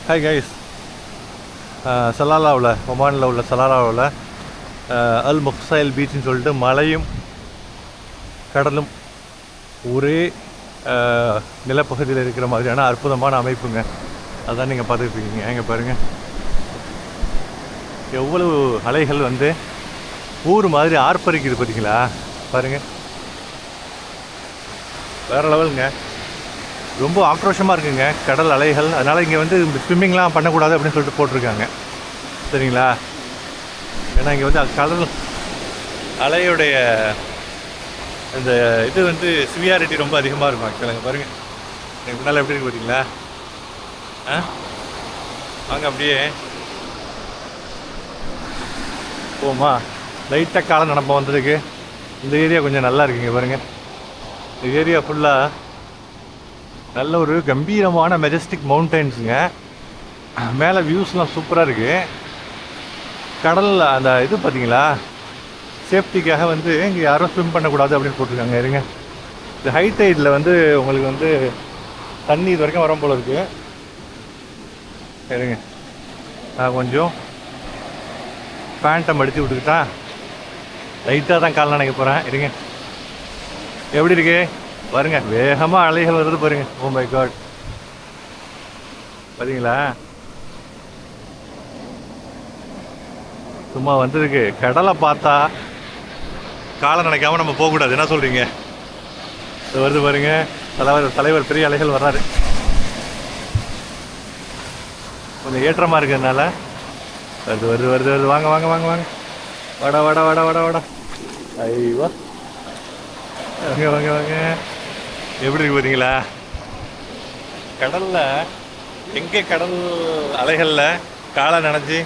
Hi guys. சலாலாவில், ஒமானில் உள்ள சலாலாவில் அல் முக்சைல் பீச்சுன்னு சொல்லிட்டு மலையும் கடலும் ஒரே நிலப்பகுதியில் இருக்கிற மாதிரியான அற்புதமான அமைப்புங்க. அதான் நீங்கள் பார்த்துட்ருக்கீங்க. எங்கே பாருங்கள், எவ்வளவு அலைகள் வந்து ஊர் மாதிரி ஆர்ப்பரிக்குது பார்த்தீங்களா? பாருங்கள், வேறு லெவலுங்க. ரொம்ப ஆக்ரோஷமாக இருக்குங்க கடல் அலைகள். அதனால் இங்கே வந்து ஸ்விம்மிங்லாம் பண்ணக்கூடாது அப்படின்னு சொல்லிட்டு போட்டிருக்காங்க, சரிங்களா? ஏன்னா இங்கே வந்து கடல் அலையுடைய இந்த இது வந்து சிவியாரிட்டி ரொம்ப அதிகமாக இருக்கும் ஆக்சுவலாக. பாருங்கள், எனக்கு முன்னால் எப்படி இருக்கு பார்த்தீங்களா? வாங்க அப்படியே போமா. லைட்டாக காலம் நடப்போம் வந்ததுக்கு. இந்த ஏரியா கொஞ்சம் நல்லா இருக்குங்க. பாருங்கள், இந்த ஏரியா ஃபுல்லாக நல்ல ஒரு கம்பீரமான மெஜஸ்டிக் மவுண்டன்ஸுங்க. மேலே வியூஸ்லாம் சூப்பராக இருக்குது. கடலில் அந்த இது பார்த்தீங்களா, சேஃப்டிக்காக வந்து இங்கே யாரும் ஸ்விம் பண்ணக்கூடாது அப்படின்னு போட்டிருக்காங்க. இருங்க, இந்த ஹை டைடில் வந்து உங்களுக்கு வந்து தண்ணி இது வரைக்கும் வரும் போல இருக்குது. இருங்க, நான் கொஞ்சம் பேண்ட்டை மடித்து விட்டுக்கிட்டா லைட்டாக தான் கால் நினைக்க போகிறேன். இருங்க, எப்படி இருக்கு பாருங்க, வேகமாக அலைகள் வருது பாருங்க. ஓ மை காட், பார்த்தீங்களா? சும்மா வந்ததுக்கு கடலை பார்த்தா காலை நினைக்காம நம்ம போகக்கூடாது. என்ன சொல்றீங்க? வருது பாருங்க, தலைவர் பெரிய அலைகள் வர்றாரு. கொஞ்சம் ஏற்றமாக இருக்கிறதுனால வருது வருது வருது வருது. வாங்க வாங்க வாங்க வாங்க, வாடா வாடா வாடா வாடா வாடா. ஐயோ, வாங்க வாங்க வாங்க. எப்படி இருக்கு பார்த்தீங்களா? கடலில் எங்கே கடல் அலைகளில் காலை நனைஞ்சி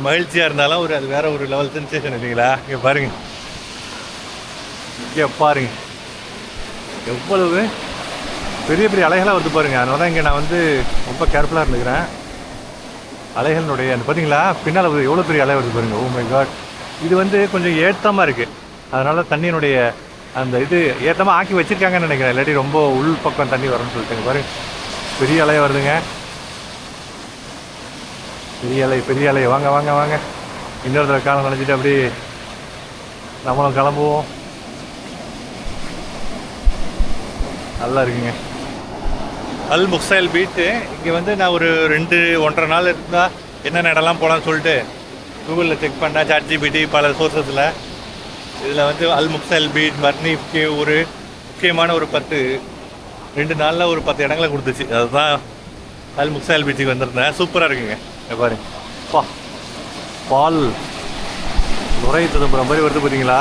மகிழ்ச்சியாக இருந்தாலும் அது வேற ஒரு லெவல் சென்சேஷன் இல்லைங்களா? இங்கே பாருங்க, இங்கே பாருங்க எவ்வளவு பெரிய பெரிய அலைகளாக வருது பாருங்க. அதனால தான் இங்கே நான் வந்து ரொம்ப கேர்ஃபுல்லாக இருந்துக்கிறேன். அலைகளினுடைய அந்த பார்த்தீங்களா பின்னால் எவ்வளோ பெரிய அலை வருது பாருங்க. ஓ மை காட், இது வந்து கொஞ்சம் ஏற்றமாக இருக்குது. அதனால தண்ணியினுடைய அந்த இது ஏற்றமாக ஆக்கி வச்சுருக்காங்கன்னு நினைக்கிறேன். இல்லாட்டி ரொம்ப உள் பக்கம் தண்ணி வரும்னு சொல்லிட்டாங்க. பாருங்க, பெரிய அலையை வருதுங்க. பெரிய அலை. வாங்க வாங்க வாங்க, இன்னொரு தடவை காலம் நினைச்சிட்டு அப்படி நம்மளும் கிளம்புவோம். நல்லா இருக்குங்க அல் முக்சைல் பீச்சு. இங்கே வந்து நான் ஒரு 2-1.5 நாள் இருந்தால் என்னென்ன இடம்லாம் போகலான்னு சொல்லிட்டு கூகுளில் செக் பண்ணேன், ChatGPT பல சோர்ஸஸில். இதில் வந்து அல் முக்சைல் பீச் மர்னிக்கு ஒரு முக்கியமான ஒரு 2 நாளில் ஒரு 10 இடங்களை கொடுத்துச்சு. அதுதான் அல் முக்சைல் பீச்சுக்கு வந்திருந்தேன். சூப்பராக இருக்குங்க. பாருங்க, பால் நுரை ததும்புற மாதிரி வருது பார்த்தீங்களா?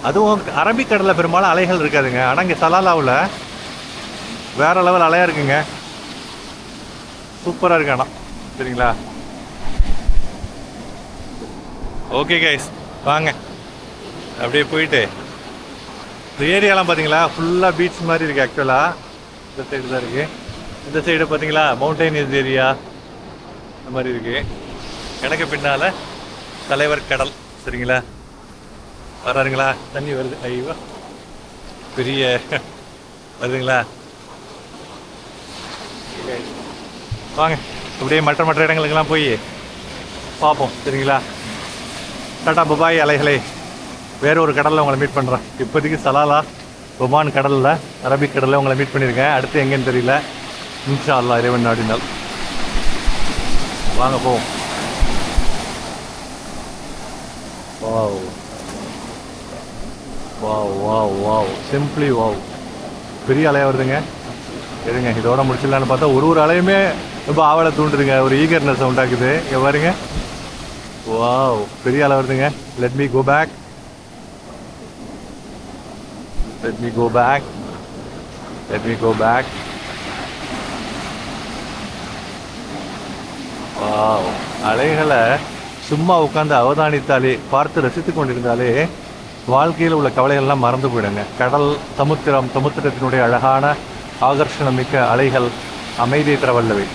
அதுவும் அரபிக்கடலில் பெரும்பாலும் அலைகள் இருக்காதுங்க. ஆனால் இங்கே சலாலாவில் வேறு லெவல் அலையாக இருக்குங்க. சூப்பராக இருக்கு. ஆனால் சரிங்களா? ஓகே கைஸ், வாங்க அப்படியே போயிட்டு இந்த ஏரியாலாம் பார்த்தீங்களா ஃபுல்லாக பீச் மாதிரி இருக்குது. ஆக்சுவலாக இந்த சைடு தான் இருக்குது. இந்த சைடு பார்த்தீங்களா மவுண்டெயினியஸ் ஏரியா இந்த மாதிரி இருக்குது. எனக்கு பின்னால் தலைவர் கடல், சரிங்களா? வராருங்களா? தண்ணி வருது. ஐயோ, பெரிய வருதுங்களா? வாங்க அப்படியே மற்ற இடங்களுக்கெல்லாம் போய் பார்ப்போம், சரிங்களா? டாடா பபாய் அலைகளை. வேற ஒரு கடலில் உங்களை மீட் பண்ணுறேன். இப்போதைக்கு சலாலா ஒமான் கடலில், அரபிக் கடலில் உங்களை மீட் பண்ணியிருக்கேன். அடுத்து எங்கேன்னு தெரியல. இன்ஷா அல்லாஹ் இறைவன் நாடினால். வாங்க போவோம். Wow wow wow wow, simply wow. பெரிய அலையாக வருதுங்க. சரிங்க, இதோட முடிச்சிடலான்னு பார்த்தா ஒரு அலையுமே ரொம்ப ஆவலை தூண்டுதுங்க, ஒரு ஈகர்னஸ் உண்டாக்குது. இங்கே பாருங்க, வாவ், பெரிய அலை வருதுங்க. Let me go back. Wow, அலைகளை சும்மா உட்காந்து அவதானித்தாலே, பார்த்து ரசித்து கொண்டிருந்தாலே வாழ்க்கையில் உள்ள கவலைகள்லாம் மறந்து போயிடுங்க. கடல், சமுத்திரத்தினுடைய அழகான ஆகர்ஷணமிக்க அலைகள் அமைதியை தரவல்லவை.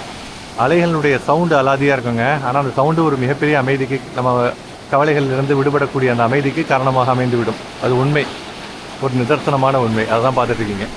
அலைகளுடைய சவுண்டு அலாதியாக இருக்குங்க. ஆனால் அந்த சவுண்டு ஒரு மிகப்பெரிய அமைதிக்கு, நம்ம கவலைகளிலிருந்து விடுபடக்கூடிய அந்த அமைதிக்கு காரணமாக அமைந்துவிடும். அது உண்மை, ஒரு நிதர்சனமான உண்மை. அதை தான் பார்த்துட்டு இருக்கீங்க.